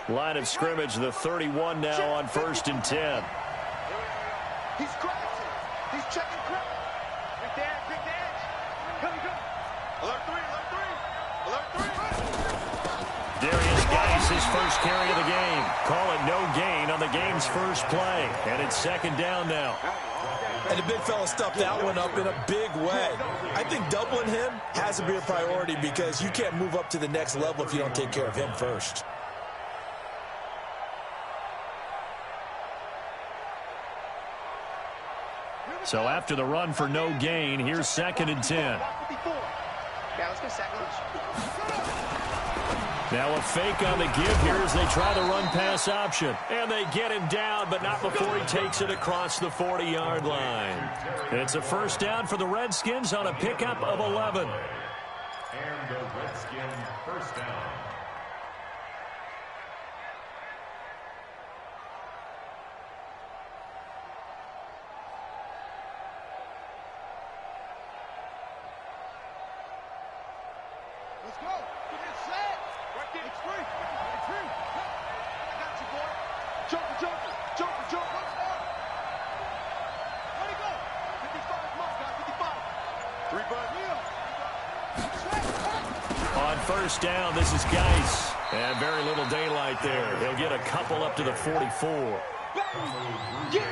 Line of scrimmage, the 31 now on 1st and 10. He's crashing. He's checking crap. Quick dash, quick dash. Come. Alert three. Darius Geis, his first carry of the game. Call it no gain on the game's first play. And it's 2nd down now. And the big fella stuffed that one up in a big way. I think doubling him has to be a priority because you can't move up to the next level if you don't take care of him first. So after the run for no gain, here's 2nd and 10. Yeah, let's go second. Now a fake on the give here as they try the run-pass option. And they get him down, but not before he takes it across the 40-yard line. It's a 1st down for the Redskins on a pickup of 11. And the Redskins 1st down. Let's go. Give me a set. Right there. It's free. It's free. I got you, boy. Jumper. Where'd he go? 55. Come on, guys. 55. 3 butt. On 1st down, this is Geis. And very little daylight there. He'll get a couple up to the 44.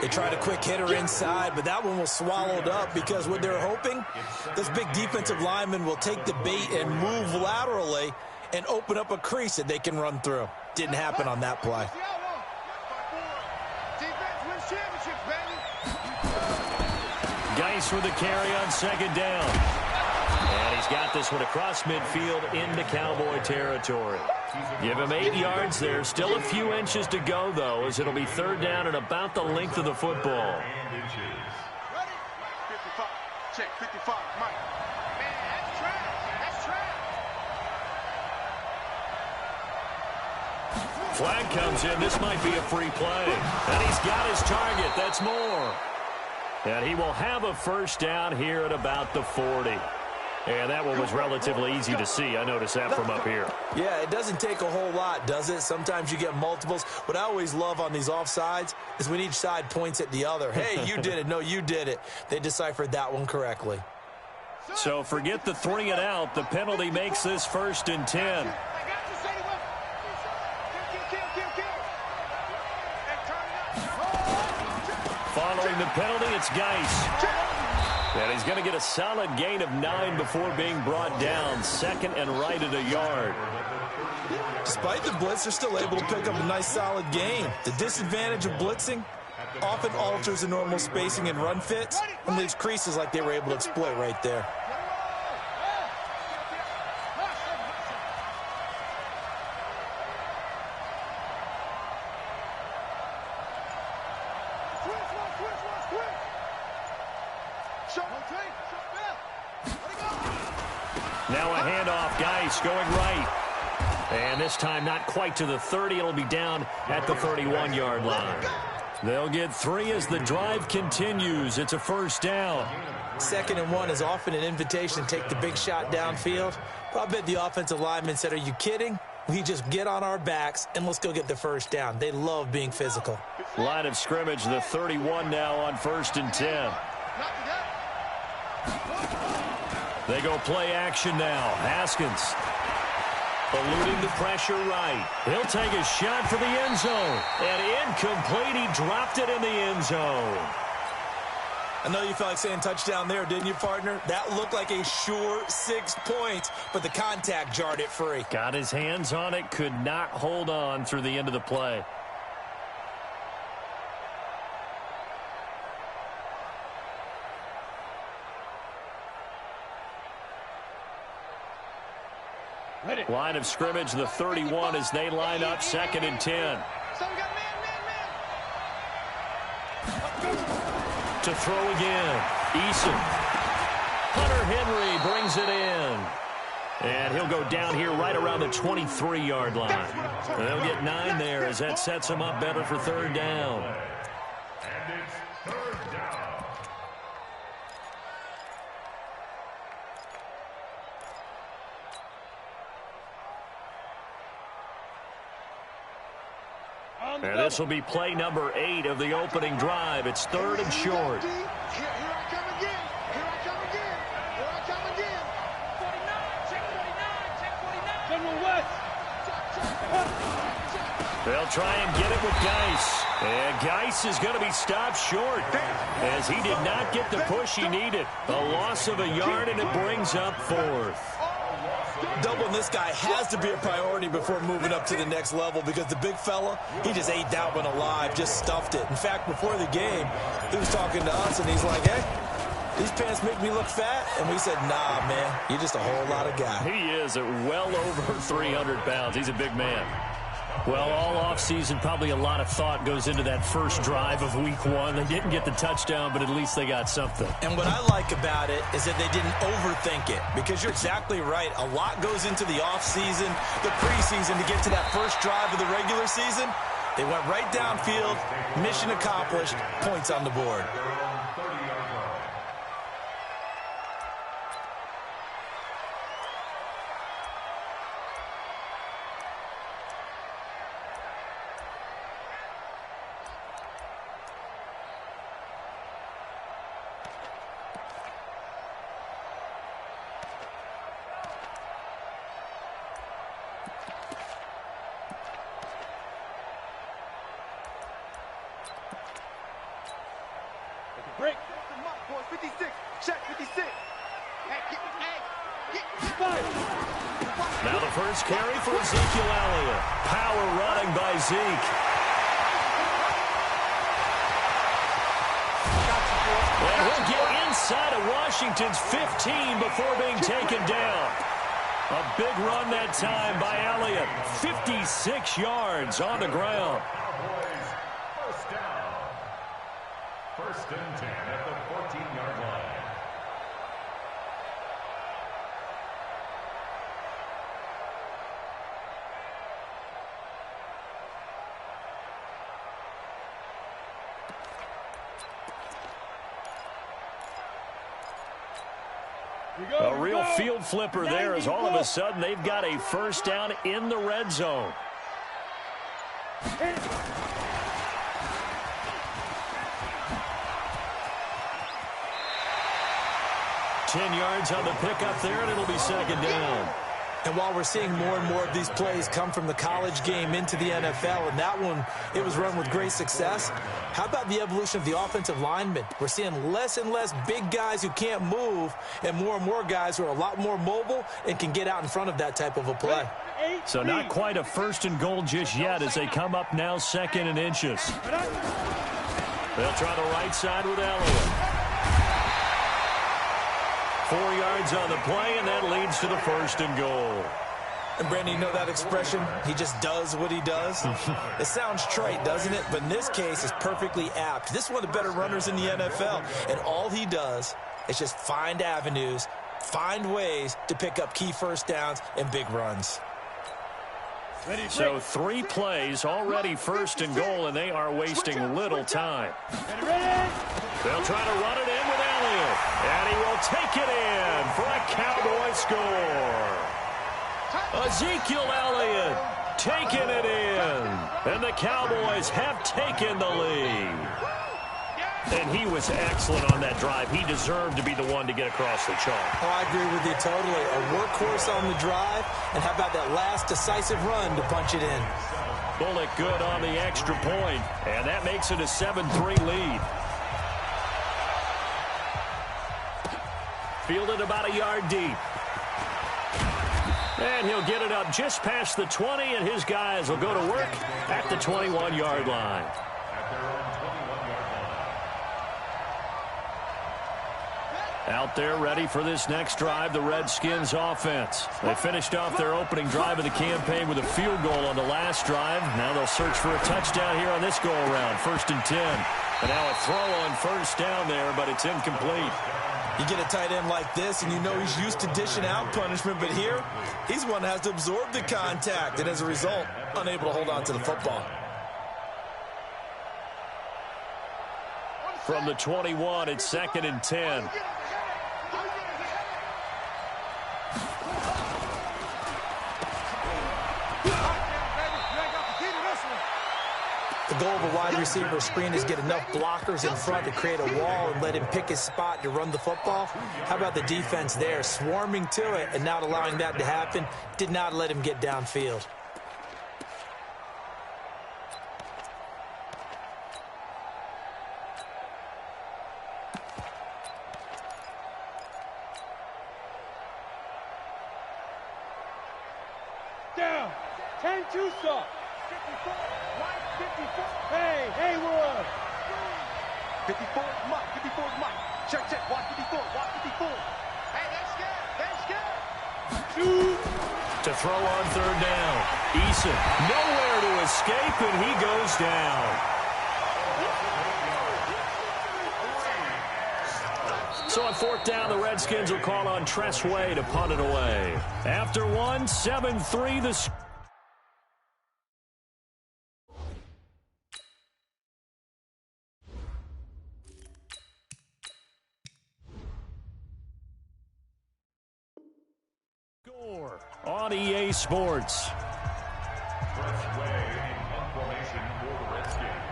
They tried a quick hitter inside, but that one was swallowed up because what they're hoping, this big defensive lineman will take the bait and move laterally and open up a crease that they can run through. Didn't happen on that play. Geis with the carry on 2nd down. And he's got this one across midfield into Cowboy territory. Give him 8 yards there. Still a few inches to go, though, as it'll be 3rd down and about the length of the football. Ready? 55. Check. 55. Mike. Man, that's trash. Flag comes in. This might be a free play. And he's got his target. That's more. And he will have a 1st down here at about the 40. And that one was relatively easy to see. I noticed that from up here. Yeah, it doesn't take a whole lot, does it? Sometimes you get multiples. What I always love on these offsides is when each side points at the other. Hey, you did it. No, you did it. They deciphered that one correctly. So forget the 3 and out. The penalty makes this 1st and 10. Following the penalty, it's Geis. And he's going to get a solid gain of 9 before being brought down. 2nd and right at a yard. Despite the blitz, they're still able to pick up a nice solid gain. The disadvantage of blitzing often alters the normal spacing and run fits and leaves creases like they were able to exploit right there. Now a handoff, Geis going right. And this time not quite to the 30. It'll be down at the 31-yard line. They'll get 3 as the drive continues. It's a 1st down. 2nd and 1 is often an invitation to take the big shot downfield. But I bet the offensive lineman said, are you kidding? We just get on our backs and let's go get the 1st down. They love being physical. Line of scrimmage, the 31 now on 1st and 10. They go play action now. Haskins eluding the pressure right. He'll take a shot for the end zone. And incomplete. He dropped it in the end zone. I know you felt like saying touchdown there, didn't you, partner? That looked like a sure 6 points, but the contact jarred it free. Got his hands on it, could not hold on through the end of the play. Line of scrimmage, the 31 as they line up 2nd and 10. To throw again. Eason. Hunter Henry brings it in. And he'll go down here right around the 23-yard line. They'll get 9 there as that sets them up better for 3rd down. And it's 3rd down. And this will be play number 8 of the opening drive. It's 3rd and short. Here I come again. Here I come again. Here I come again. 49, check 49, check 49. General West. They'll try and get it with Geis. And Geis is going to be stopped short as he did not get the push he needed. A loss of a yard, and it brings up 4th. Doubling this guy has to be a priority before moving up to the next level, because the big fella, he just ate that one alive, just stuffed it. In fact, before the game, he was talking to us, and he's like, hey, these pants make me look fat. And we said, nah, man, you're just a whole lot of guy. He is at well over 300 pounds. He's a big man. Well, all offseason, probably a lot of thought goes into that first drive of week 1. They didn't get the touchdown, but at least they got something. And what I like about it is that they didn't overthink it, because you're exactly right. A lot goes into the offseason, the preseason, to get to that first drive of the regular season. They went right downfield, mission accomplished, points on the board. Break. 56. Check 56. Now the first carry for Ezekiel Elliott. Power running by Zeke. And he'll get inside of Washington's 15 before being taken down. A big run that time by Elliott. 56 yards on the ground. First down. 1st and 10 at the 14-yard line. A real field flipper there, as all of a sudden they've got a first down in the red zone. Ten yards on the pickup there, and it'll be 2nd down. And while we're seeing more and more of these plays come from the college game into the NFL, and that one, it was run with great success, how about the evolution of the offensive linemen? We're seeing less and less big guys who can't move, and more guys who are a lot more mobile and can get out in front of that type of a play. So not quite a 1st and goal just yet as they come up now 2nd and inches. They'll try the right side with Elliott. 4 yards on the play, and that leads to the 1st and goal. And, Brandon, you know that expression? He just does what he does? It sounds trite, doesn't it? But in this case, it's perfectly apt. This is one of the better runners in the NFL, and all he does is just find avenues, find ways to pick up key first downs and big runs. So 3 plays, already 1st and goal, and they are wasting little time. They'll try to run it in with Elliott, and he will take it in for a Cowboy score. Ezekiel Elliott taking it in, and the Cowboys have taken the lead. And he was excellent on that drive. He deserved to be the one to get across the chalk. Oh, I agree with you totally. A workhorse on the drive, and how about that last decisive run to punch it in? Bullock good on the extra point, and that makes it a 7-3 lead. Fielded about a yard deep. And he'll get it up just past the 20, and his guys will go to work at the 21-yard line. Out there ready for this next drive, the Redskins offense. They finished off their opening drive of the campaign with a field goal on the last drive. Now they'll search for a touchdown here on this go-around, 1st and 10. And now a throw on 1st down there, but it's incomplete. You get a tight end like this, and you know he's used to dishing out punishment, but here, he's one that has to absorb the contact, and as a result, unable to hold on to the football. From the 21, it's 2nd and 10. goal of a wide receiver screen is get enough blockers in front to create a wall and let him pick his spot to run the football. How about the defense there, swarming to it and not allowing that to happen? Did not let him get downfield. Down. 10-2 stop. 54. Right. 54. Hey, Haywood. 54, Mike. 54 Mike. Check. Watch 54. Watch 54. Hey, they're scared. To throw on third down. Eason nowhere to escape, and he goes down. So on fourth down, the Redskins will call on Tress Way to punt it away. After 7-3 the score on EA Sports.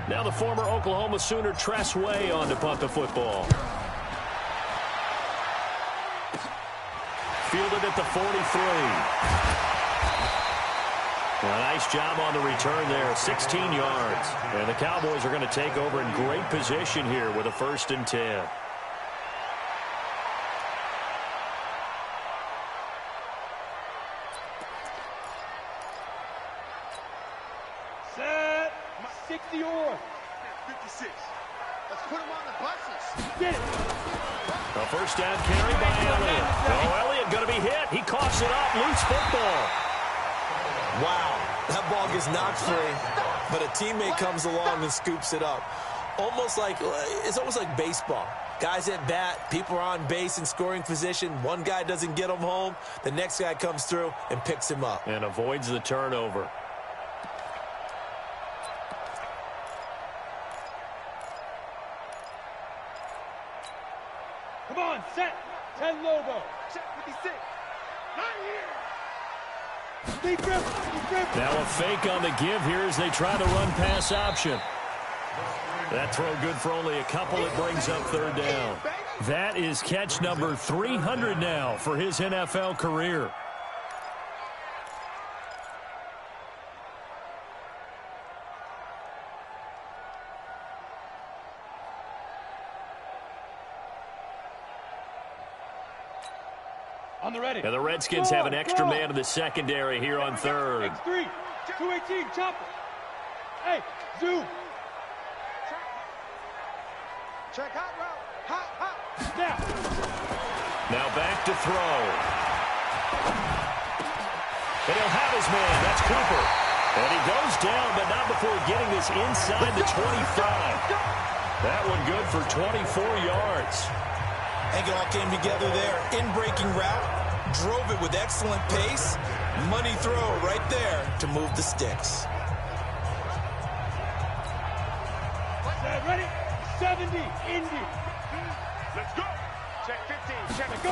Now the former Oklahoma Sooner Tress Way on to punt the football. Fielded at the 43. A nice job on the return there, 16 yards. And the Cowboys are going to take over in great position here with a 1st and 10. Set. 60 or 56. Let's put them on the buses. get it. A first down carry by Elliott. Oh, Elliott going to be hit. He coughs it up. Loose football. Wow, that ball gets knocked free, but a teammate comes along and scoops it up. It's almost like baseball. Guys at bat, people are on base in scoring position. One guy doesn't get him home. The next guy comes through and picks him up. And avoids the turnover. Come on, set. 10 logo. Check 56. Not here. Deep dribble. Now a fake on the give here as they try to run pass option. That throw good for only a couple. It brings up third down. That is catch number 300 now for his NFL career. On the ready. And the Redskins have an extra man in the secondary here on third. X3. 218. Chopper. Hey, zoom. Check hot route. Hot. Now. Now back to throw. And he'll have his man. That's Cooper. And he goes down, but not before getting this inside the 25. That one good for 24 yards. I think it all came together there. In-breaking route, drove it with excellent pace. Money throw right there to move the sticks. Ready? 70. Indy. Let's go. Check 15. Check it. Go.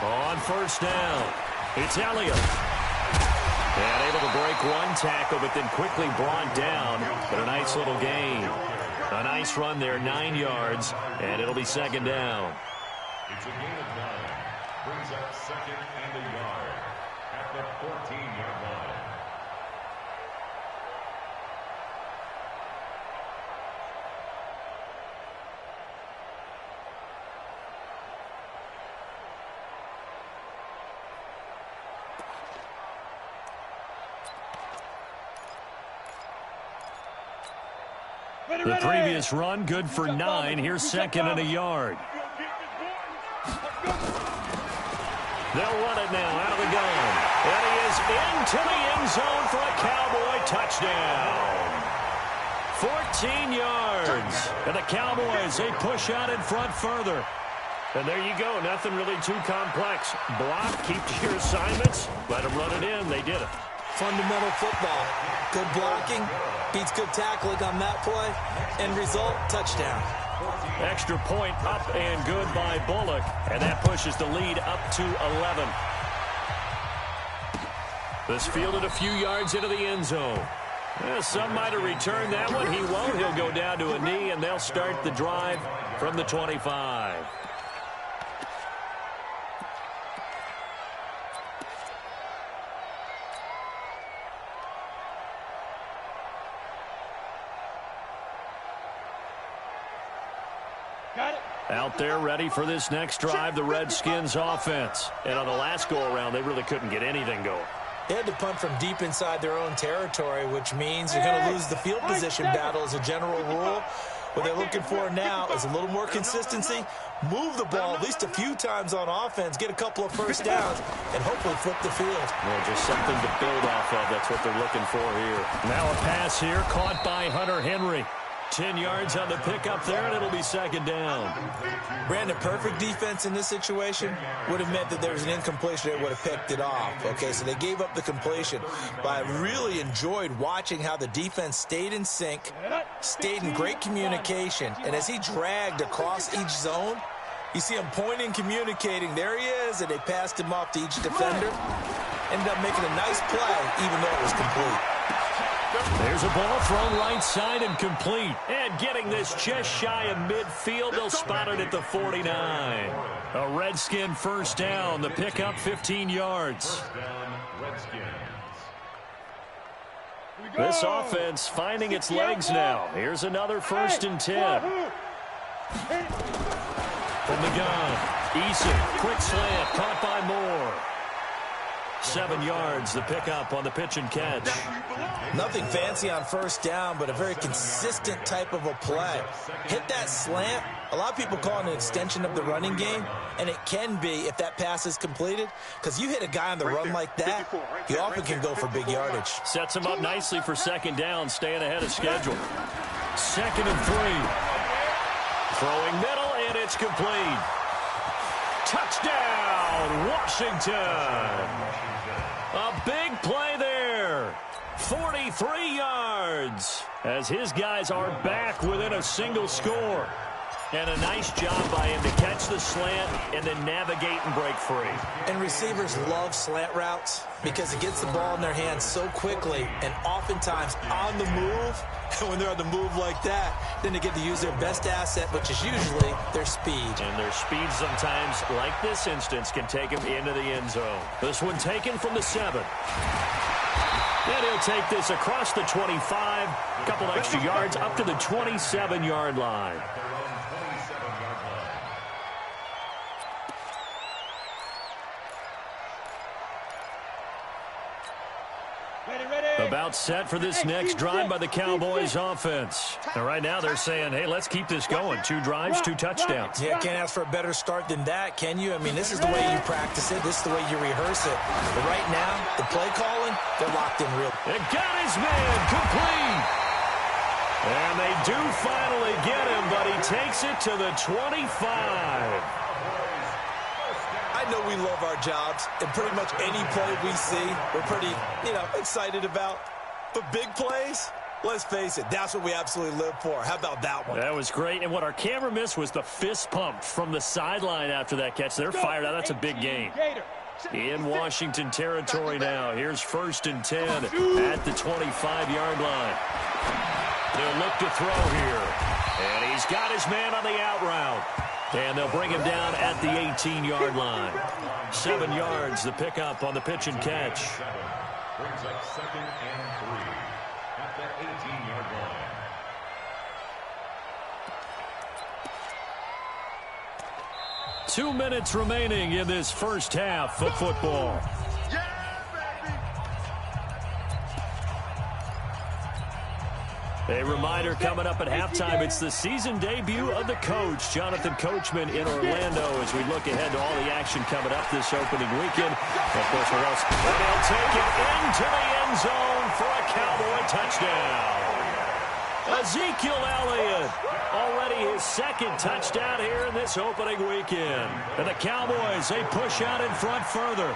On first down, it's Elliott. And able to break one tackle, but then quickly brought down. But a nice little gain. A nice run there, 9 yards, and it'll be second down. It's a gain of 9. Brings up 2nd and a yard at the 14-yard line. The previous run, good for 9. Here's 2nd and a yard. They'll run it now out of the gun. And he is into the end zone for a Cowboy touchdown. 14 yards. And the Cowboys, they push out in front further. And there you go. Nothing really too complex. Block, keep to your assignments. Let them run it in. They did it. Fundamental football. Good blocking. Beats good tackling on that play. End result, touchdown. Extra point up and good by Bullock. And that pushes the lead up to 11. This fielded a few yards into the end zone. Well, some might have returned that one. He won't. He'll go down to a knee, and they'll start the drive from the 25. Got it. Out there ready for this next drive, the Redskins offense. And on the last go-around, they really couldn't get anything going. They had to punt from deep inside their own territory, which means you're going to lose the field position battle as a general rule. What they're looking for now is a little more consistency, move the ball at least a few times on offense, get a couple of first downs, and hopefully flip the field. Well, just something to build off of. That's what they're looking for here. Now a pass here caught by Hunter Henry. 10 yards on the pickup there, and it'll be second down. Brandon, perfect defense in this situation would have meant that there was an incompletion that would have picked it off. Okay, so they gave up the completion. But I really enjoyed watching how the defense stayed in sync, stayed in great communication, and as he dragged across each zone, you see him pointing, communicating. There he is, and they passed him off to each defender. Ended up making a nice play, even though it was complete. There's a ball thrown right side and complete. And getting this just shy of midfield, they'll spot it at the 49. A Redskin first down. The pickup 15 yards. This offense finding its legs now. Here's another 1st and 10. From the gun, Eason, quick slant, caught by Moore. 7 yards, the pickup on the pitch and catch. Nothing fancy on first down, but a very consistent type of a play. Hit that slant. A lot of people call it an extension of the running game, and it can be if that pass is completed, because you hit a guy on the run like that, he often can go for big yardage. Sets him up nicely for second down, staying ahead of schedule. 2nd and 3. Throwing middle, and it's complete. Touchdown, Washington. A big play there. 43 yards as his guys are back within a single score. And a nice job by him to catch the slant and then navigate and break free. And receivers love slant routes because it gets the ball in their hands so quickly and oftentimes on the move. And when they're on the move like that, then they get to use their best asset, which is usually their speed. And their speed sometimes, like this instance, can take them into the end zone. This one taken from the 7. And he'll take this across the 25. A couple extra yards up to the 27-yard line. About set for this next drive by the Cowboys offense. And right now they're saying, hey, let's keep this going. 2 drives, 2 touchdowns. Yeah, can't ask for a better start than that, can you? I mean, this is the way you practice it. This is the way you rehearse it. But right now, the play calling, they're locked in real. It got his man complete. And they do finally get him, but he takes it to the 25. I know we love our jobs, and pretty much any play we see, we're pretty, excited about. But big plays, let's face it, that's what we absolutely live for. How about that one? That was great, and what our camera missed was the fist pump from the sideline after that catch. They're fired out. That's a big game. In Washington territory now. Here's 1st and 10 at the 25-yard line. They'll look to throw here. And he's got his man on the out route. And they'll bring him down at the 18-yard line. 7 yards, the pickup on the pitch and catch. Brings up 2nd and 3 at the 18-yard line. 2 minutes remaining in this first half of football. A reminder coming up at halftime, it's the season debut of the coach, Jonathan Coachman in Orlando, as we look ahead to all the action coming up this opening weekend. And of course, what else? And they'll take it into the end zone for a Cowboy touchdown. Ezekiel Elliott, already his 2nd touchdown here in this opening weekend. And the Cowboys, they push out in front further.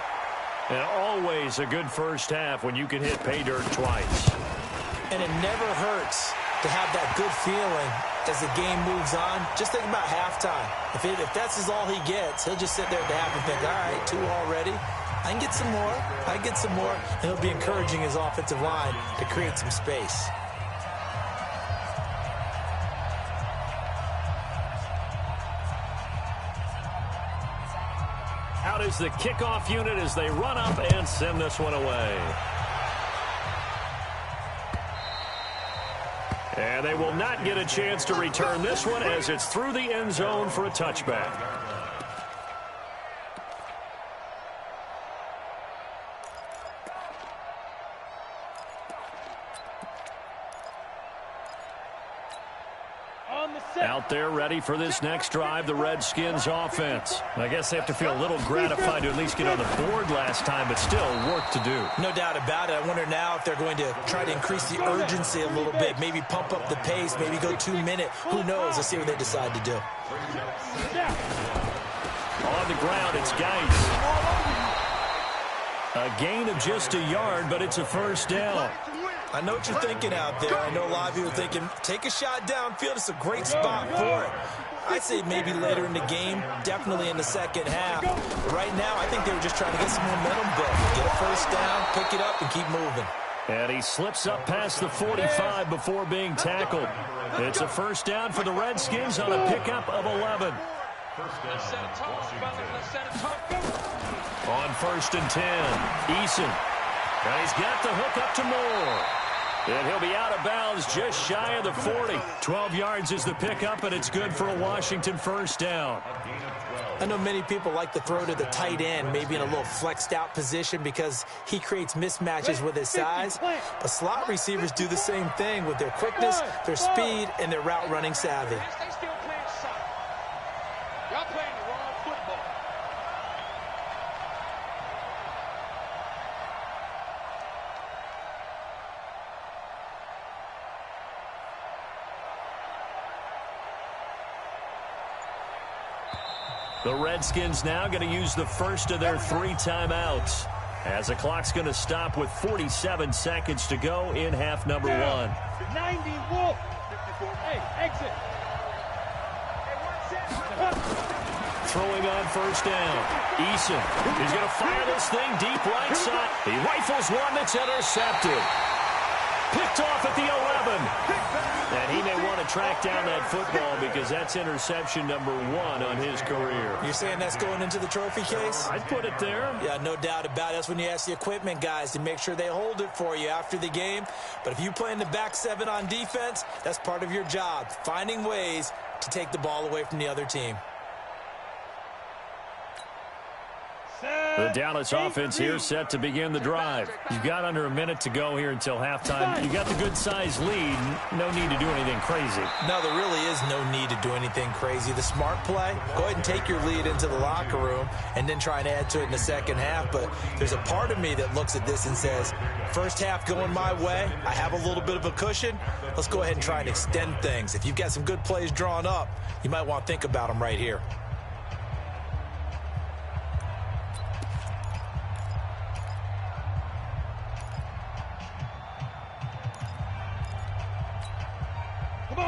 And always a good first half when you can hit pay dirt twice. And it never hurts to have that good feeling as the game moves on. Just think about halftime. If that's all he gets, he'll just sit there at the half and think, all right, 2 already. I can get some more. I can get some more. And he'll be encouraging his offensive line to create some space. Out is the kickoff unit as they run up and send this one away. And they will not get a chance to return this one as it's through the end zone for a touchback. Out there ready for this next drive, the Redskins offense. I guess they have to feel a little gratified to at least get on the board last time, but still work to do. No doubt about it. I wonder now if they're going to try to increase the urgency a little bit, maybe pump up the pace, maybe go 2-minute. Who knows? Let's see what they decide to do. On the ground, it's Geis. A gain of just a yard, but it's a first down. I know what you're thinking out there. I know a lot of you are thinking, take a shot downfield. It's a great spot for it. I'd say maybe later in the game, definitely in the second half. But right now, I think they were just trying to get some momentum built. Get a first down, pick it up, and keep moving. And he slips up past the 45 before being tackled. It's a first down for the Redskins on a pickup of 11. On 1st and 10, Eason. And he's got the hook up to Moore. And he'll be out of bounds just shy of the 40. 12 yards is the pickup, and it's good for a Washington first down. I know many people like to throw to the tight end, maybe in a little flexed out position because he creates mismatches with his size. But slot receivers do the same thing with their quickness, their speed, and their route running savvy. The Redskins now going to use the first of their 3 timeouts as the clock's going to stop with 47 seconds to go in half number 1. 90 Wolf. Hey, exit. Throwing on first down. Eason is going to fire this thing deep right side. He rifles one that's intercepted. Picked off at the 11. And he may want to track down that football because that's interception number 1 on his career. You're saying that's going into the trophy case? I'd put it there. Yeah, no doubt about it. That's when you ask the equipment guys to make sure they hold it for you after the game. But if you play in the back 7 on defense, that's part of your job, finding ways to take the ball away from the other team. The Dallas offense here set to begin the drive. You've got under a minute to go here until halftime. You got the good-sized lead. No need to do anything crazy. No, there really is no need to do anything crazy. The smart play, go ahead and take your lead into the locker room and then try and add to it in the second half. But there's a part of me that looks at this and says, first half going my way, I have a little bit of a cushion. Let's go ahead and try and extend things. If you've got some good plays drawn up, you might want to think about them right here.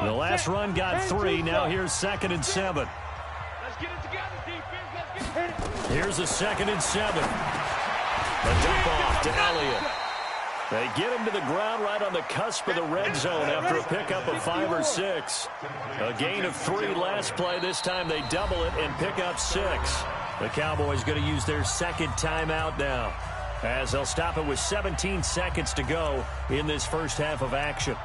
The last run got 3. Now here's 2nd and 7. Let's get it together, defense. Let's get it. Here's a 2nd and 7. A dump off to Elliott. They get him to the ground right on the cusp of the red zone after a pickup of 5 or 6. A gain of 3 last play. This time they double it and pick up 6. The Cowboys going to use their 2nd timeout now, as they'll stop it with 17 seconds to go in this first half of action.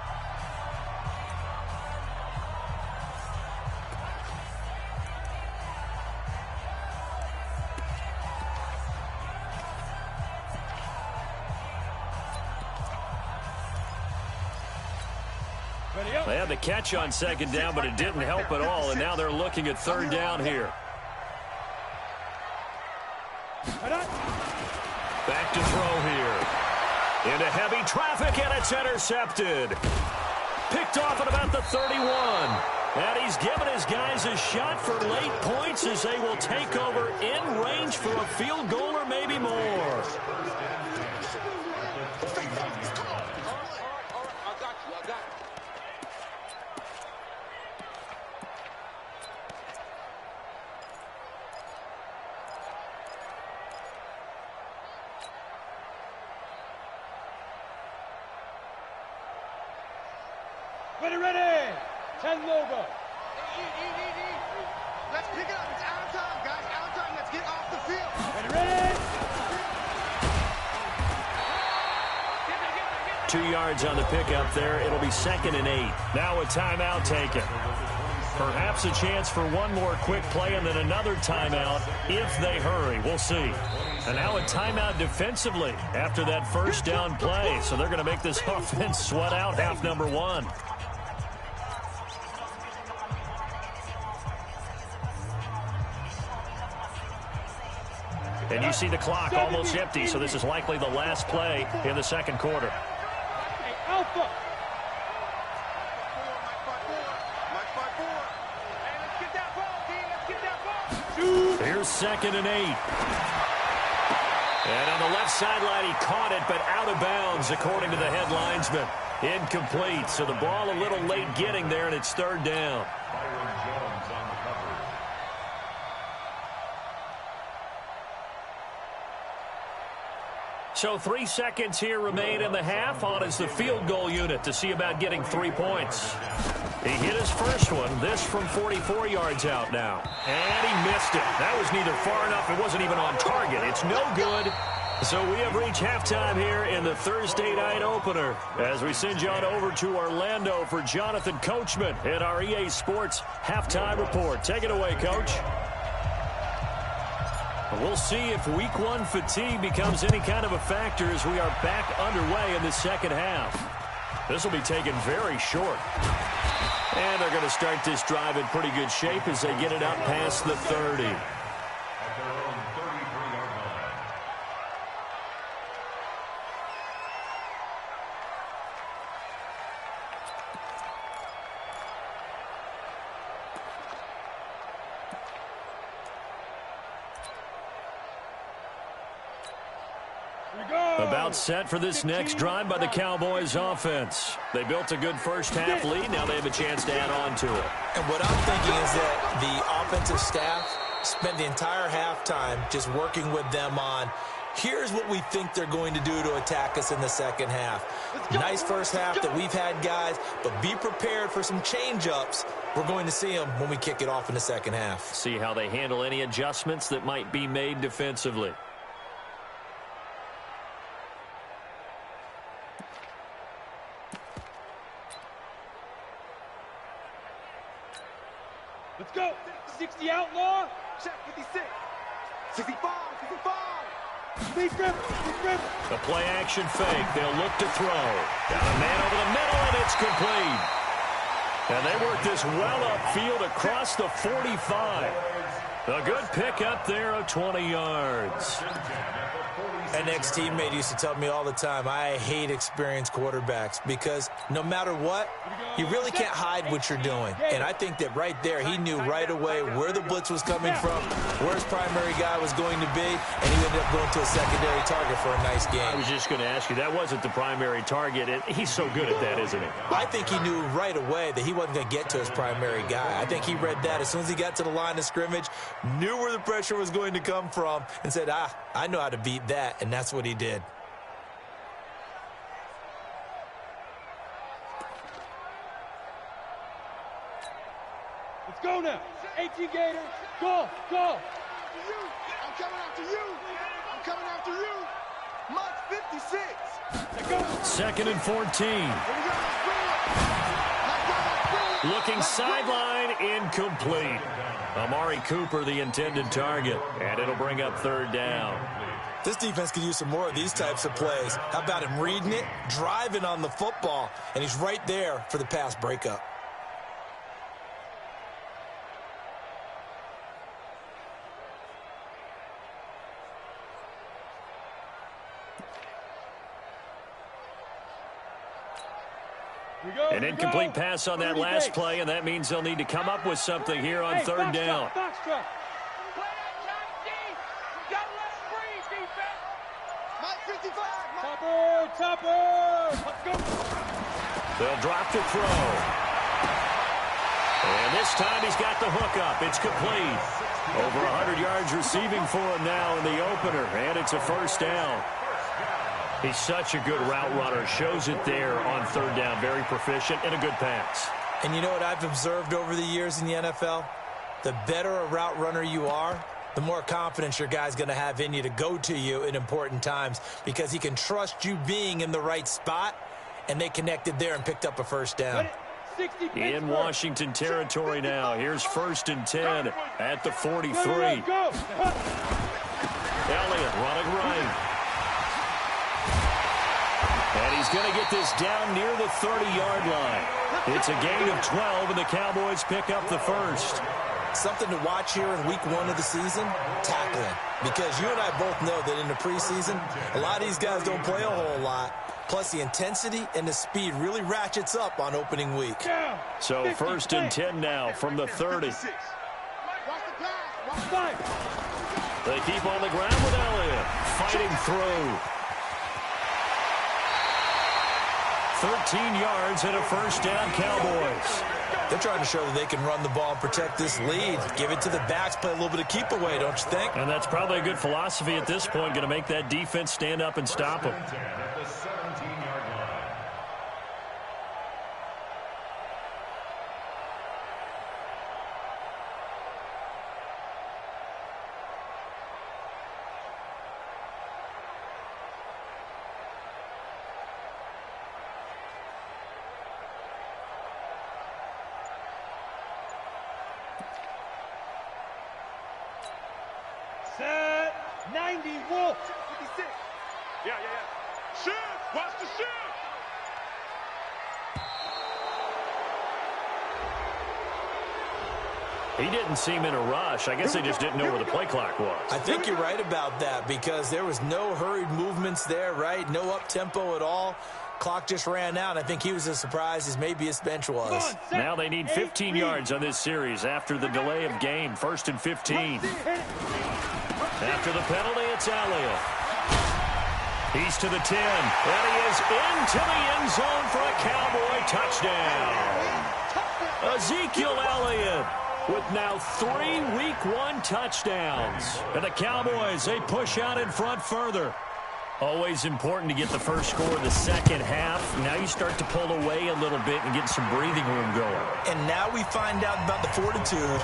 They had the catch on 2nd down, but it didn't help at all, and now they're looking at 3rd down here. Back to throw here. Into heavy traffic, and it's intercepted. Picked off at about the 31. And he's given his guys a shot for late points as they will take over in range for a field goal or maybe more. Ready, ready. 10 logo. Let's pick it up. It's out of time, guys. Out of time. Let's get off the field. Ready, ready. 2 yards on the pickup there. It'll be 2nd and 8. Now a timeout taken. Perhaps a chance for one more quick play and then another timeout if they hurry. We'll see. And now a timeout defensively after that first down play. So they're going to make this offense sweat out half number 1. And you see the clock almost empty, so this is likely the last play in the second quarter. Hey, Alpha. Here's 2nd and 8. And on the left sideline, he caught it, but out of bounds, according to the head linesman. Incomplete, so the ball a little late getting there, and it's 3rd down. So 3 seconds here remain in the half. On is the field goal unit to see about getting 3 points. He hit his first one. This from 44 yards out now. And he missed it. That was neither far enough. It wasn't even on target. It's no good. So we have reached halftime here in the Thursday night opener as we send you on over to Orlando for Jonathan Coachman in our EA Sports Halftime Report. Take it away, Coach. We'll see if week 1 fatigue becomes any kind of a factor as we are back underway in the second half. This will be taken very short. And they're going to start this drive in pretty good shape as they get it up past the 30. About set for this next drive by the Cowboys offense. They built a good first half lead. Now they have a chance to add on to it. And what I'm thinking is that the offensive staff spent the entire halftime just working with them on, here's what we think they're going to do to attack us in the second half. Nice first half that we've had, guys, but be prepared for some change-ups. We're going to see them when we kick it off in the second half. See how they handle any adjustments that might be made defensively. Let's go. 60 outlaw. Check 56. 65. 65. Speed grip. A play action fake. They'll look to throw. Got a man over the middle, and it's complete. And they work this well upfield across the 45. A good pickup there of 20 yards. An ex-teammate used to tell me all the time, I hate experienced quarterbacks because no matter what, you really can't hide what you're doing. And I think that right there, he knew right away where the blitz was coming from, where his primary guy was going to be, and he ended up going to a secondary target for a nice game. I was just going to ask you, that wasn't the primary target. He's so good at that, isn't he? I think he knew right away that he wasn't going to get to his primary guy. I think he read that as soon as he got to the line of scrimmage, knew where the pressure was going to come from, and said, I know how to beat that, and that's what he did. Let's go now. 18 Gator. Go. I'm coming after you. I'm coming after you. Mark 56. Let's go. 2nd and 14. Looking sideline, incomplete. Amari Cooper, the intended target, and it'll bring up 3rd down. This defense could use some more of these types of plays. How about him reading it, driving on the football, and he's right there for the pass breakup. An incomplete pass on that last play, and that means they'll need to come up with something here on 3rd down. Topper. Let's go. They'll drop to throw. And this time he's got the hook up. It's complete. Over 100 yards receiving for him now in the opener, and it's a 1st down. He's such a good route runner. Shows it there on third down. Very proficient and a good pass. And you know what I've observed over the years in the NFL? The better a route runner you are, the more confidence your guy's going to have in you to go to you in important times because he can trust you being in the right spot, and they connected there and picked up a first down. In Washington territory now. Here's 1st and 10 at the 43. Elliott running right. And he's going to get this down near the 30-yard line. It's a gain of 12, and the Cowboys pick up the first. Something to watch here in week 1 of the season, tackling. Because you and I both know that in the preseason, a lot of these guys don't play a whole lot. Plus, the intensity and the speed really ratchets up on opening week. So 1st and 10 now from the 30. They keep on the ground with Elliott. Fighting through. 13 yards and a first down, Cowboys. They're trying to show that they can run the ball and protect this lead. Give it to the backs, play a little bit of keep away, don't you think? And that's probably a good philosophy at this point. Going to make that defense stand up and stop them. Set 90 Wolf 56. Yeah. Shoot! Watch the shoot! He didn't seem in a rush. I guess they just didn't know where the play clock was. I think you're right about that because there was no hurried movements there, right? No up-tempo at all. Clock just ran out. I think he was as surprised as maybe his bench was. Now they need 15 yards on this series after the delay of game. 1st and 15. After the penalty, it's Elliott. He's to the 10. And he is into the end zone for a Cowboy touchdown. Ezekiel Elliott with now 3 Week 1 touchdowns. And the Cowboys, they push out in front further. Always important to get the first score of the second half. Now you start to pull away a little bit and get some breathing room going. And now we find out about the fortitude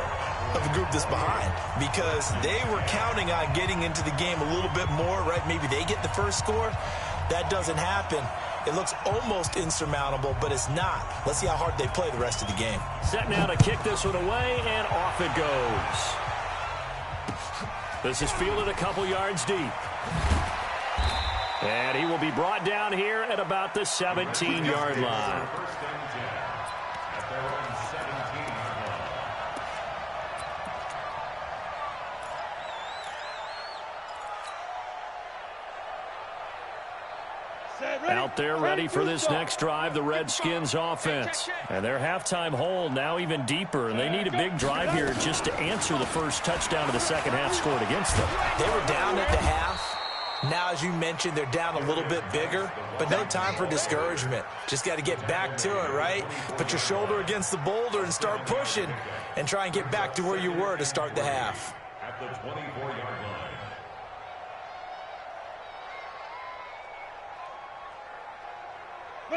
of the group that's behind because they were counting on getting into the game a little bit more, right? Maybe they get the first score. That doesn't happen. It looks almost insurmountable, but it's not. Let's see how hard they play the rest of the game. Set now to kick this one away, and off it goes. This is fielded a couple yards deep. And he will be brought down here at about the 17-yard line. Out there ready for this next drive, the Redskins offense. And their halftime hole now even deeper, and they need a big drive here just to answer the first touchdown of the second half scored against them. They were down at the half. Now, as you mentioned, they're down a little bit bigger, but no time for discouragement. Just got to get back to it, right? Put your shoulder against the boulder and start pushing and try and get back to where you were to start the half. At the 24-yard line.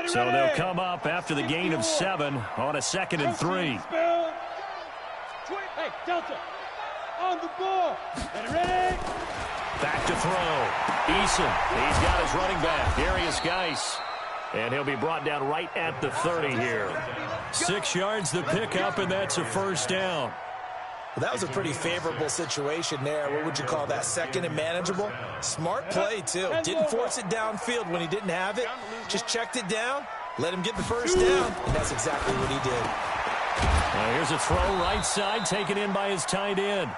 So they'll come up after the gain of 7 on a 2nd and 3. Hey, Delta, on the ball. Ready? Back to throw. Eason. He's got his running back, Darius Geis. And he'll be brought down right at the 30 here. 6 yards the pickup, and that's a first down. Well, that was a pretty favorable situation there. What would you call that? 2nd and manageable? Smart play, too. Didn't force it downfield when he didn't have it. Just checked it down, let him get the first down, and that's exactly what he did. Here's a throw right side, taken in by his tight end.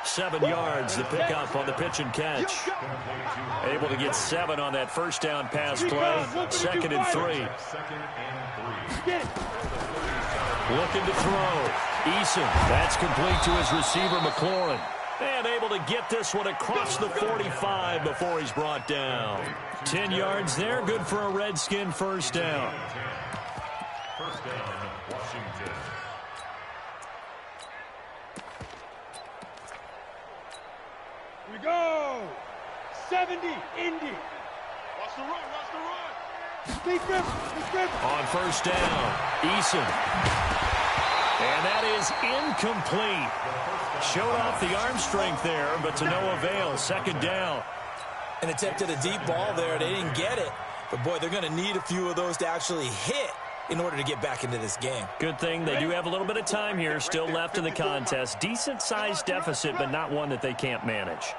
7 yards the pickup on the pitch and catch. Able to get 7 on that first down pass play. 2nd and 3. Looking to throw. Eason. That's complete to his receiver, McLaurin. And able to get this one across the 45 before he's brought down. 10 yards there. Good for a Redskin first down. First down, Washington. We go. 70, Indy. Watch the run. Watch the run. On first down, Eason. And that is incomplete. Showed off the arm strength there, but to no avail. Second down. And attempted a deep ball there. They didn't get it. But, boy, they're going to need a few of those to actually hit in order to get back into this game. Good thing they do have a little bit of time here still left in the contest. Decent-sized deficit, but not one that they can't manage.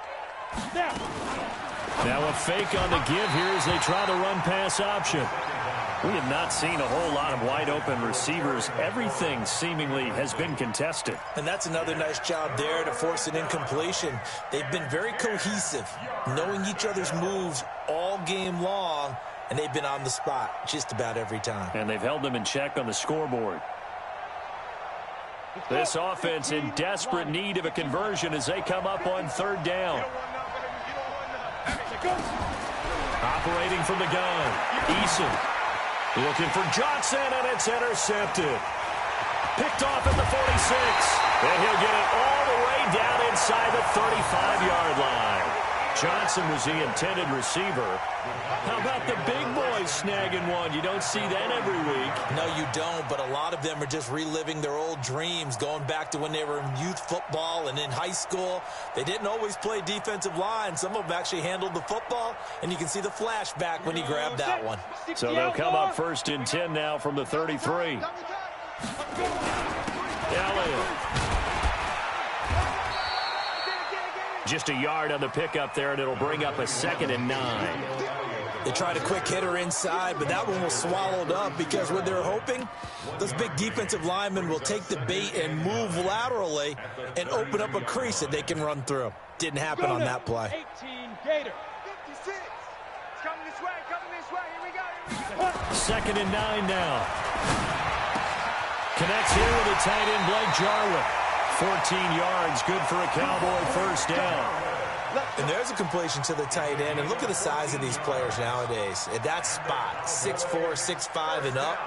Now a fake on the give here as they try the run-pass option. We have not seen a whole lot of wide-open receivers. Everything seemingly has been contested. And that's another nice job there to force an incompletion. They've been very cohesive, knowing each other's moves all game long, and they've been on the spot just about every time. And they've held them in check on the scoreboard. This offense in desperate need of a conversion as they come up on third down. Operating from the gun, Eason. Looking for Johnson, and it's intercepted. Picked off at the 46. And he'll get it all the way down inside the 35-yard line. Johnson was the intended receiver. How about the big boys snagging one? You don't see that every week. No, you don't, but a lot of them are just reliving their old dreams, going back to when they were in youth football and in high school. They didn't always play defensive line. Some of them actually handled the football, and you can see the flashback when he grabbed that one. So they'll come up first and 10 now from the 33. Elliott. Just a yard on the pickup there, and it'll bring up a 2nd and 9. They tried a quick hitter inside, but that one was swallowed up because what they're hoping, those big defensive linemen will take the bait and move laterally and open up a crease that they can run through. Didn't happen on that play. 18 Gator. 56. It's coming this way. Here we go. 2nd and 9 now. Connects here with a tight end, Blake Jarwin. 14 yards, good for a Cowboy first down. And there's a completion to the tight end. And look at the size of these players nowadays. At that spot, 6'4", 6'5", and up.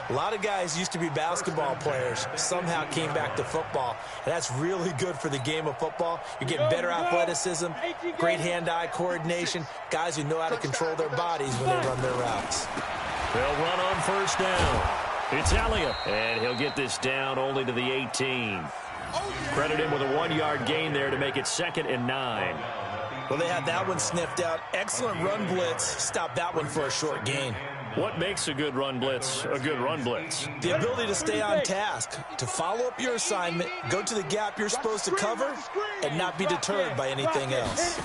A lot of guys used to be basketball players, somehow came back to football. And that's really good for the game of football. You're getting better athleticism, great hand-eye coordination, guys who know how to control their bodies when they run their routes. They'll run on first down. It's Elliott, and he'll get this down only to the 18. Credit him with a 1-yard gain there to make it 2nd and 9. Well, they had that one sniffed out. Excellent run blitz. Stop that one for a short gain. What makes a good run blitz a good run blitz? The ability to stay on task, to follow up your assignment, go to the gap you're supposed to cover, and not be deterred by anything else.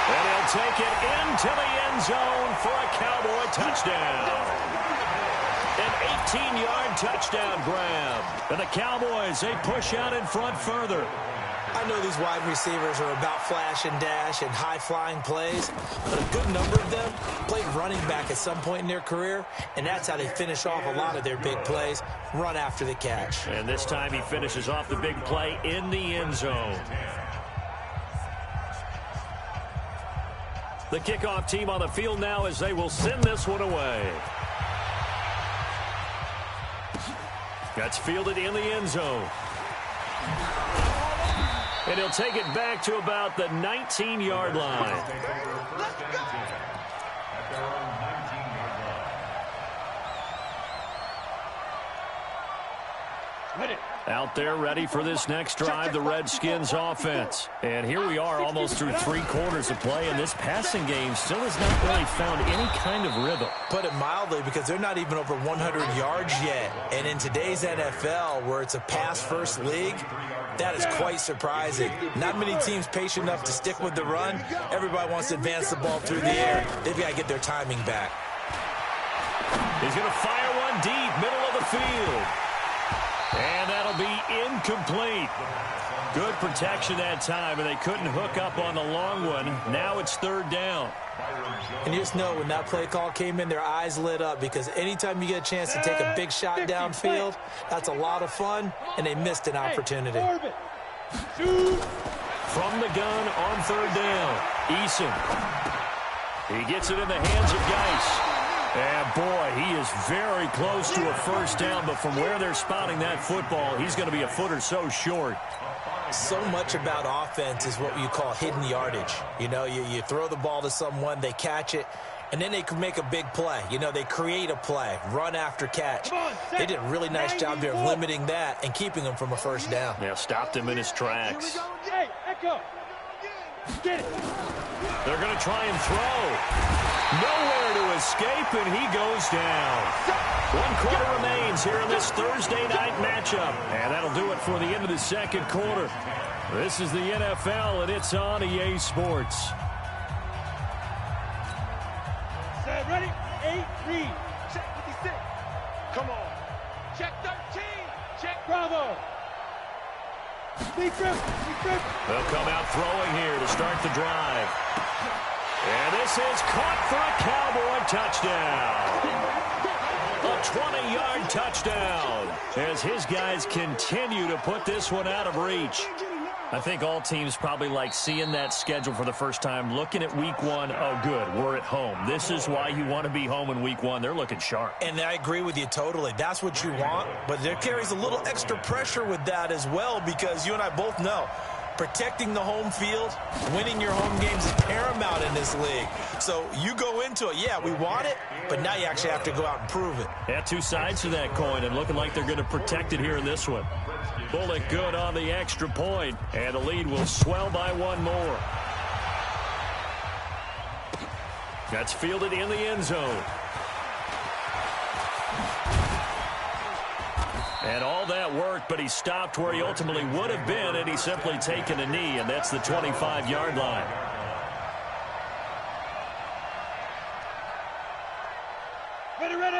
And he'll take it into the end zone for a Cowboy touchdown. An 18-yard touchdown grab. And the Cowboys, they push out in front further. I know these wide receivers are about flash and dash and high-flying plays, but a good number of them played running back at some point in their career, and that's how they finish off a lot of their big plays, run after the catch. And this time he finishes off the big play in the end zone. The kickoff team on the field now as they will send this one away. That's fielded in the end zone. And he'll take it back to about the 19-yard line. Out there ready for this next drive, the Redskins offense. And here we are almost through 3 quarters of play, and this passing game still has not really found any kind of rhythm. Put it mildly, because they're not even over 100 yards yet. And in today's NFL, where it's a pass-first league, that is quite surprising. Not many teams patient enough to stick with the run. Everybody wants to advance the ball through the air. They've got to get their timing back. He's going to fire one deep, middle of the field. And that'll be incomplete. Good protection that time, and they couldn't hook up on the long one. Now it's 3rd down. And you just know when that play call came in, their eyes lit up, because anytime you get a chance to take a big shot downfield, that's a lot of fun, and they missed an opportunity. From the gun on 3rd down, Eason. He gets it in the hands of Geis. And, boy, he is very close to a first down, but from where they're spotting that football, he's going to be a foot or so short. So much about offense is what you call hidden yardage. You know, you throw the ball to someone, they catch it, and then they can make a big play. You know, they create a play, run after catch. They did a really nice job there of limiting that and keeping him from a first down. Yeah, stopped him in his tracks. Hey, echo. Get it. They're going to try and throw. Nowhere to escape, and he goes down. 1 quarter remains here in this Thursday night matchup. And that'll do it for the end of the second quarter. This is the NFL, and it's on EA Sports. Set, ready? 8, read. Check 56. Come on. Check 13. Check Bravo. Big grip. They'll come out throwing here to start the drive. And this is caught for a Cowboy touchdown. A 20-yard touchdown as his guys continue to put this one out of reach. I think all teams probably like seeing that schedule for the first time, looking at week 1. Oh, good, we're at home. This is why you want to be home in week 1. They're looking sharp. And I agree with you totally. That's what you want, but there carries a little extra pressure with that as well, because you and I both know protecting the home field, winning your home games is paramount in this league. So you go into it, yeah, we want it, but now you actually have to go out and prove it. Yeah, 2 sides to that coin, and looking like they're going to protect it here in this one. Bullock good on the extra point, and the lead will swell by 1 more. That's fielded in the end zone. And all that worked, but he stopped where he ultimately would have been, and he's simply taken a knee, and that's the 25-yard line.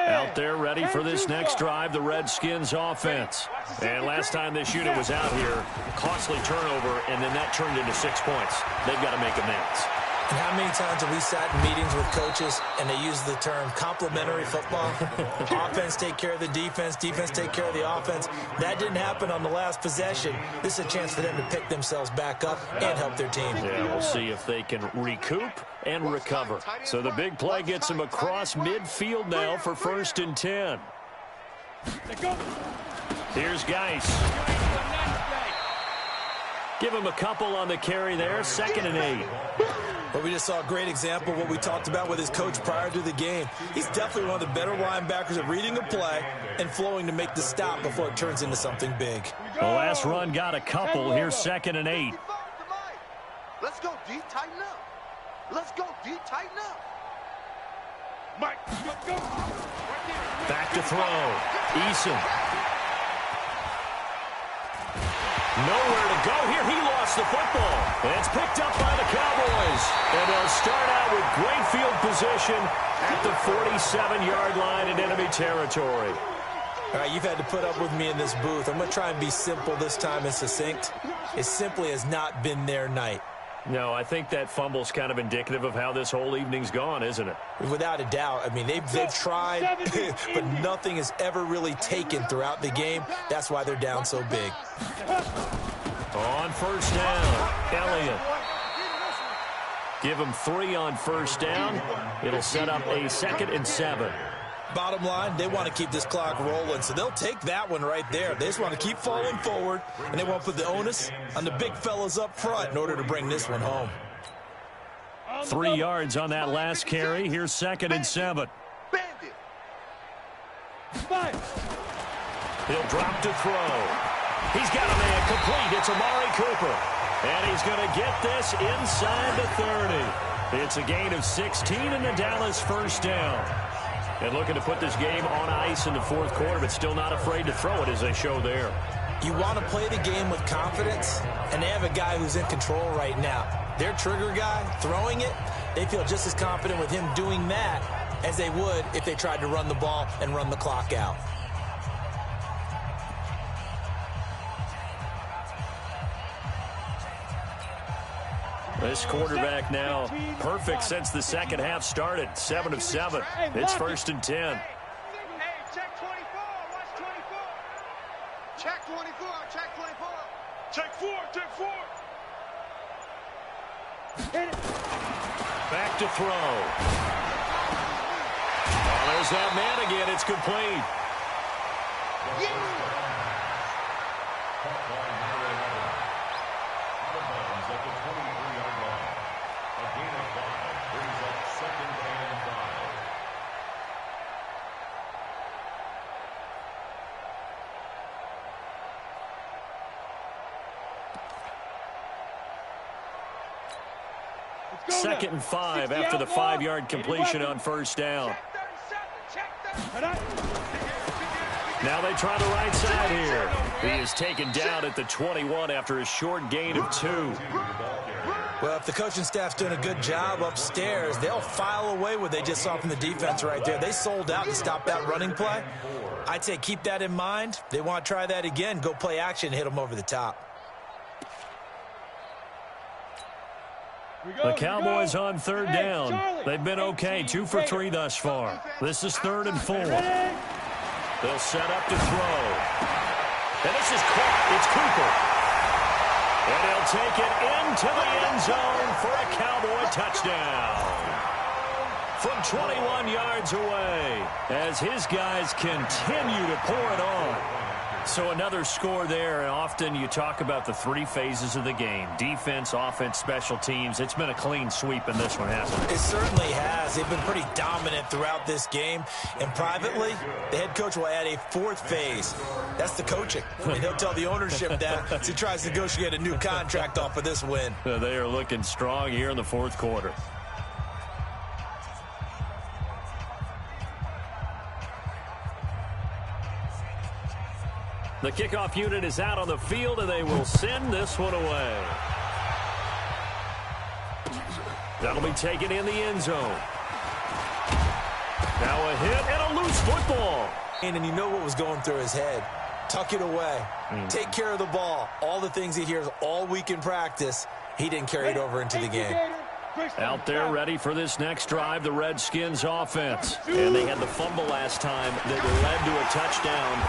Out there ready for this next drive, the Redskins offense. And last time this unit was out here, costly turnover, and then that turned into 6 points. They've got to make amends. And how many times have we sat in meetings with coaches and they use the term complementary football? Offense take care of the defense, defense take care of the offense. That didn't happen on the last possession. This is a chance for them to pick themselves back up and help their team. Yeah, we'll see if they can recoup and recover. So the big play gets him across midfield now for 1st and 10. Here's Geis. Give him a couple on the carry there, 2nd and 8. But we just saw a great example of what we talked about with his coach prior to the game. He's definitely one of the better linebackers at reading a play and flowing to make the stop before it turns into something big. The last run got a couple. Here's 2nd and 8. Let's go deep, tighten up. Let's go deep, tighten up. Mike, go. Back to throw. Eason. Nowhere to go here. He lost the football. And it's picked up by the Cowboys. And they'll start out with great field position at the 47-yard line in enemy territory. All right, you've had to put up with me in this booth. I'm going to try and be simple this time and succinct. It simply has not been their night. No, I think that fumble's kind of indicative of how this whole evening's gone, isn't it? Without a doubt. I mean, they've tried, but nothing has ever really taken throughout the game. That's why they're down so big. On 1st down, Elliott. Give him 3 on 1st down. It'll set up a 2nd and 7. Bottom line, they want to keep this clock rolling, so they'll take that one right there. They just want to keep falling forward, and they won't put the onus on the big fellas up front in order to bring this one home. 3 yards on that last carry. Here's 2nd and 7. He'll drop to throw. He's got a man complete. It's Amari Cooper. And he's going to get this inside the 30. It's a gain of 16 in the Dallas 1st down. And looking to put this game on ice in the 4th quarter, but still not afraid to throw it as they show there. You want to play the game with confidence, and they have a guy who's in control right now. Their trigger guy, throwing it, they feel just as confident with him doing that as they would if they tried to run the ball and run the clock out. This quarterback now perfect since the 2nd half started. 7 of 7. It's 1st and 10. Hey, check 24. Watch 24. Check 24. Check 24. Check 4. Check 4. Hit it. Back to throw. Oh, there's that man again. It's complete. A gain of 5 brings up 2nd and 5. Second and 5 after the 5-yard completion on first down. Now they try the right side here. He is taken down at the 21 after a short gain of 2. Well, if the coaching staff's doing a good job upstairs, they'll file away what they just saw from the defense right there. They sold out to stop that running play. I'd say keep that in mind. They want to try that again. Go play action, hit them over the top. The Cowboys on third down. They've been okay, 2 for 3 thus far. This is 3rd and 4. They'll set up to throw. And this is caught. It's Cooper. And he'll take it into the end zone for a Cowboy touchdown. From 21 yards away as his guys continue to pour it on. So another score there, and often you talk about the 3 phases of the game. Defense, offense, special teams. It's been a clean sweep in this one, hasn't it? It certainly has. They've been pretty dominant throughout this game. And privately, the head coach will add a 4th phase. That's the coaching. And he'll tell the ownership that as he tries to negotiate a new contract off of this win. They are looking strong here in the 4th quarter. The kickoff unit is out on the field, and they will send this one away. That'll be taken in the end zone. Now a hit and a loose football. And you know what was going through his head. Tuck it away. Take care of the ball. All the things he hears all week in practice, he didn't carry it over into the game. Out there ready for this next drive, the Redskins offense. And they had the fumble last time that led to a touchdown.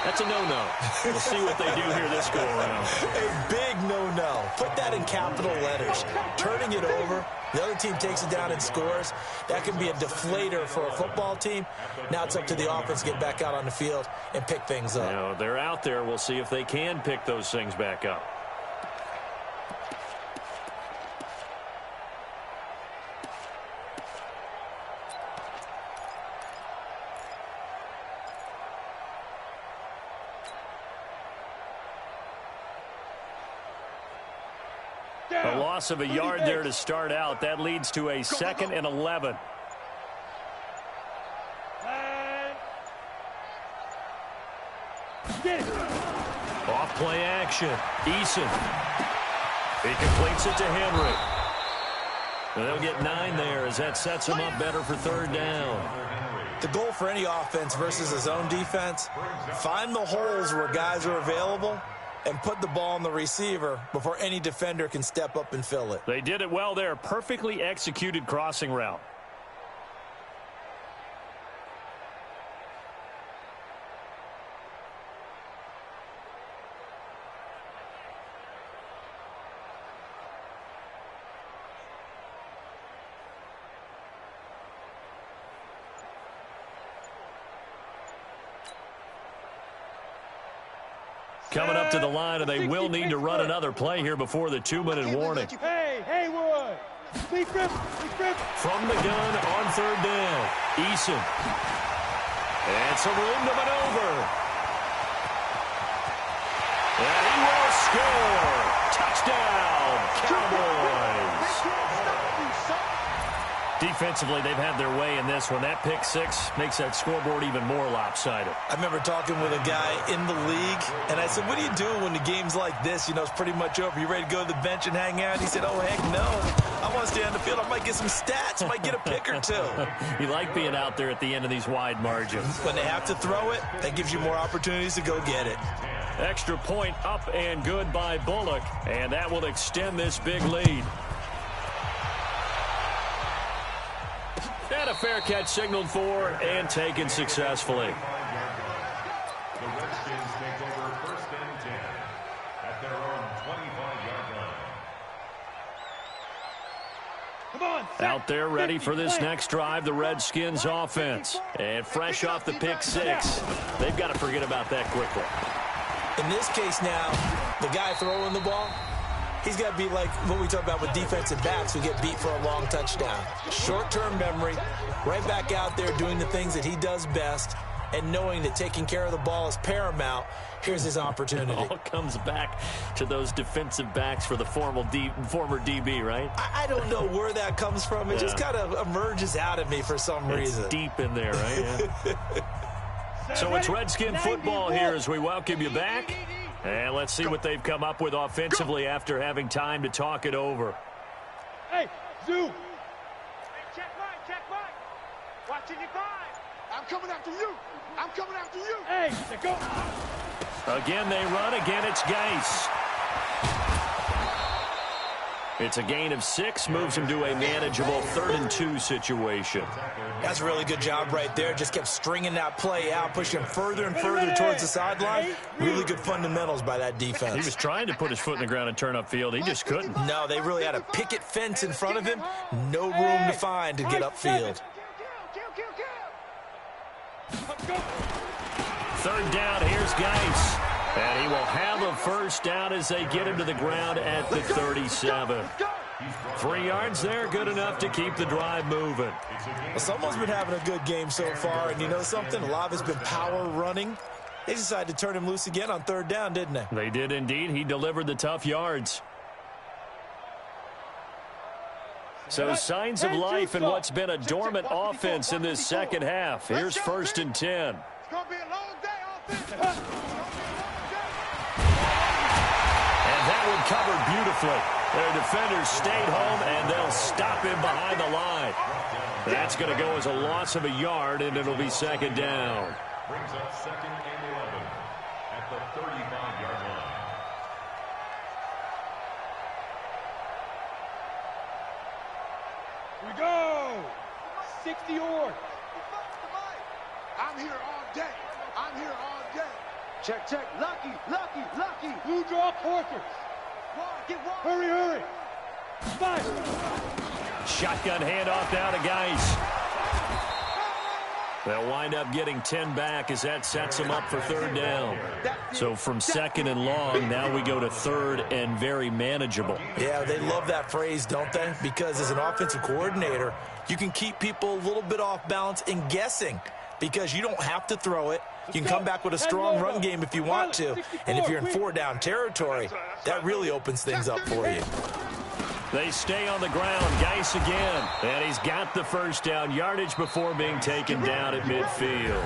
That's a no-no. We'll see what they do here this go-around. A big no-no. Put that in capital letters. Turning it over, the other team takes it down and scores. That can be a deflator for a football team. Now it's up to the offense to get back out on the field and pick things up. Now, they're out there. We'll see if they can pick those things back up. A loss of a yard there to start out. That leads to a 2nd and 11. Off play action. Eason. He completes it to Henry. And they'll get 9 there as that sets him up better for 3rd down. The goal for any offense versus his own defense, find the holes where guys are available and put the ball on the receiver before any defender can step up and fill it. They did it well there. Perfectly executed crossing route. Coming up to the line, and they will need to run another play here before the 2-minute warning. Hey, Haywood. From the gun on 3rd down. Eason. And some room to maneuver. And he will score. Touchdown, Cowboys. Defensively, they've had their way in this one. That pick 6 makes that scoreboard even more lopsided. I remember talking with a guy in the league, and I said, what do you do when the game's like this? You know, it's pretty much over. You ready to go to the bench and hang out? He said, oh, heck no. I want to stay on the field. I might get some stats. I might get a pick or 2. You like being out there at the end of these wide margins. When they have to throw it, that gives you more opportunities to go get it. Extra point up and good by Bullock, and that will extend this big lead. And a fair catch signaled for and taken successfully. The Redskins take over 1st and 10 at their own 25-yard line. Come on. Out there ready for this next drive, the Redskins offense. And fresh off the pick 6, they've got to forget about that quickly. In this case now, the guy throwing the ball, He's got to be like what we talk about with defensive backs who get beat for a long touchdown. Short-term memory, right back out there doing the things that he does best, and knowing that taking care of the ball is paramount. Here's his opportunity. It all comes back to those defensive backs for the former DB, right? I don't know where that comes from. It just kind of emerges out of me for some reason. It's deep in there, right? Yeah. So it's Redskin football here as we welcome you back. And let's see what they've come up with offensively after having time to talk it over. Hey, Zoo. Hey, check right. Watching your five. I'm coming after you. I'm coming after you. Hey, go. Again, they run. Again, it's Geis. It's a gain of 6, moves him to a manageable 3rd and 2 situation. That's a really good job right there. Just kept stringing that play out, pushing him further and further towards the sideline. Really good fundamentals by that defense. He was trying to put his foot in the ground and turn upfield. He just couldn't. No, they really had a picket fence in front of him. No room to find to get upfield. Third down, here's Geis. And he will have a first down as they get him to the ground at the 37. 3 yards there, good enough to keep the drive moving. Well, someone's been having a good game so far, and you know something? A lot of it's been power running. They decided to turn him loose again on 3rd down, didn't they? They did indeed. He delivered the tough yards. So signs of life in what's been a dormant offense in this second half. Here's 1st and 10. It's going to be a long day offense. And that one covered beautifully. Their defenders stayed home, and they'll stop him behind the line. That's going to go as a loss of a yard, and it'll be 2nd down. Brings up 2nd and 11 at the 35-yard line. We go. 60 yards. I'm here all day. I'm here all day. Check. Lucky. Blue draw quarters. Hurry. 5. Shotgun handoff now to Geis. They'll wind up getting 10 back as that sets them up for 3rd down. So from 2nd and long, now we go to 3rd and very manageable. Yeah, they love that phrase, don't they? Because as an offensive coordinator, you can keep people a little bit off balance and guessing because you don't have to throw it. You can come back with a strong run game if you want to. And if you're in 4-down territory, that really opens things up for you. They stay on the ground. Geis again. And he's got the first down. Yardage before being taken down at midfield.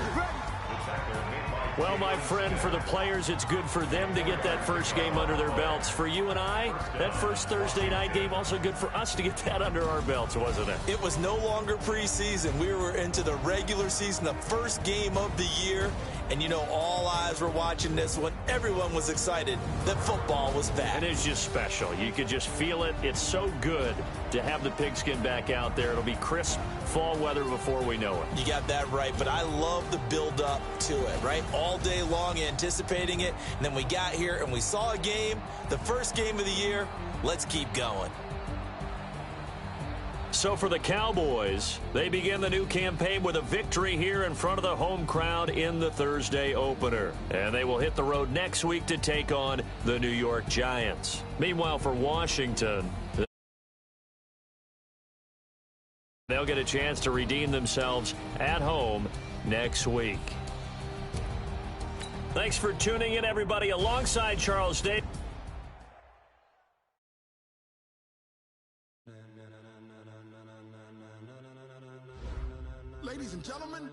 Well, my friend, for the players, it's good for them to get that first game under their belts. For you and I, that first Thursday night game, also good for us to get that under our belts, wasn't it? It was no longer preseason. We were into the regular season, the first game of the year. And, you know, all eyes were watching this one. Everyone was excited that football was back. It is just special. You could just feel it. It's so good to have the pigskin back out there. It'll be crisp fall weather before we know it. You got that right, but I love the build-up to it, right? All day long anticipating it, and then we got here and we saw a game, the first game of the year. Let's keep going. So for the Cowboys, they begin the new campaign with a victory here in front of the home crowd in the Thursday opener. And they will hit the road next week to take on the New York Giants. Meanwhile, for Washington, they'll get a chance to redeem themselves at home next week. Thanks for tuning in, everybody, alongside Charles Davis. Ladies and gentlemen,